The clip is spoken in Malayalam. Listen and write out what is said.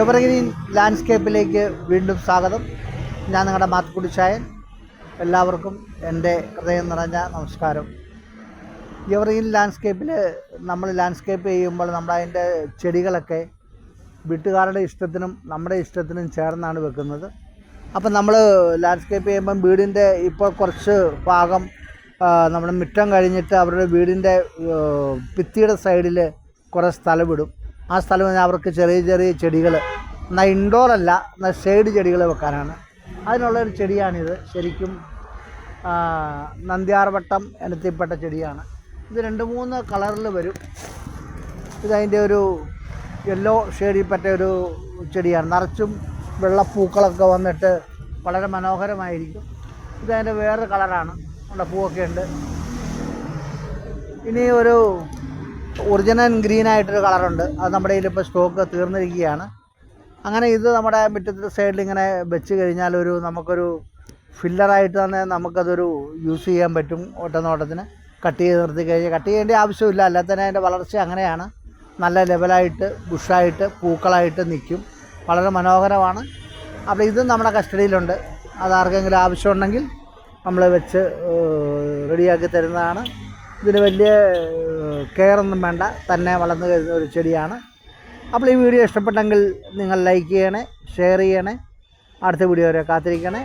എവർഗ്രീൻ ലാൻഡ്സ്കേപ്പിലേക്ക് വീണ്ടും സ്വാഗതം. ഞാൻ നിങ്ങളുടെ മാത്തുക്കുടിച്ചായൻ. എല്ലാവർക്കും എൻ്റെ ഹൃദയം നിറഞ്ഞ നമസ്കാരം. എവർഗ്രീൻ ലാൻഡ്സ്കേപ്പിൽ നമ്മൾ ലാൻഡ്സ്കേപ്പ് ചെയ്യുമ്പോൾ നമ്മളതിൻ്റെ ചെടികളൊക്കെ വീട്ടുകാരുടെ ഇഷ്ടത്തിനും നമ്മുടെ ഇഷ്ടത്തിനും ചേർന്നാണ് വെക്കുന്നത്. അപ്പം നമ്മൾ ലാൻഡ്സ്കേപ്പ് ചെയ്യുമ്പം വീടിൻ്റെ ഇപ്പോൾ കുറച്ച് ഭാഗം നമ്മുടെ മുറ്റം കഴിഞ്ഞിട്ട് അവരുടെ വീടിൻ്റെ ഭിത്തിയുടെ സൈഡിൽ കുറേ സ്ഥലം വിടും. ആ സ്ഥലം അവർക്ക് ചെറിയ ചെറിയ ചെടികൾ, എന്നാൽ ഇൻഡോറല്ല, എന്നാൽ ഷെയ്ഡ് ചെടികൾ വെക്കാനാണ്. അതിനുള്ളൊരു ചെടിയാണിത്. ശരിക്കും നന്ദ്യാർവട്ടം ഇനത്തിൽപ്പെട്ട ചെടിയാണ്. ഇത് 2-3 കളറിൽ വരും. ഇതതിൻ്റെ ഒരു യെല്ലോ ഷെയ്ഡിൽപ്പെട്ട ഒരു ചെടിയാണ്. നിറച്ചും വെള്ളപ്പൂക്കളൊക്കെ വന്നിട്ട് വളരെ മനോഹരമായിരിക്കും. ഇതതിൻ്റെ വേറെ കളറാണ്. ഉള്ള പൂവൊക്കെ ഉണ്ട്. ഇനി ഒരു ഒറിജിനൽ ഗ്രീനായിട്ടൊരു കളറുണ്ട്. അത് നമ്മുടെ കയ്യിലിപ്പോൾ സ്റ്റോക്ക് തീർന്നിരിക്കുകയാണ്. അങ്ങനെ ഇത് നമ്മുടെ മുറ്റത്തിൻ്റെ സൈഡിൽ ഇങ്ങനെ വെച്ച് കഴിഞ്ഞാൽ നമുക്കൊരു ഫില്ലറായിട്ട് തന്നെ നമുക്കതൊരു യൂസ് ചെയ്യാൻ പറ്റും. ഓട്ടത്തിന് കട്ട് ചെയ്ത് നിർത്തി കഴിഞ്ഞാൽ കട്ട് ചെയ്യേണ്ട ആവശ്യമില്ല. അല്ലാതെ തന്നെ അതിൻ്റെ വളർച്ച അങ്ങനെയാണ്. നല്ല ലെവലായിട്ട് ബുഷായിട്ട് പൂക്കളായിട്ട് നിൽക്കും. വളരെ മനോഹരമാണ്. അപ്പോൾ ഇതും നമ്മുടെ കസ്റ്റഡിയിലുണ്ട്. അതാർക്കെങ്കിലും ആവശ്യമുണ്ടെങ്കിൽ നമ്മൾ വെച്ച് റെഡിയാക്കി തരുന്നതാണ്. ഇതിന് വലിയ കെയറൊന്നും വേണ്ട, തന്നെ വളർന്നു വരുന്ന ഒരു ചെടിയാണ്. അപ്പോൾ ഈ വീഡിയോ ഇഷ്ടപ്പെട്ടെങ്കിൽ നിങ്ങൾ ലൈക്ക് ചെയ്യണേ, ഷെയർ ചെയ്യണേ. അടുത്ത വീഡിയോ വരെ കാത്തിരിക്കണേ.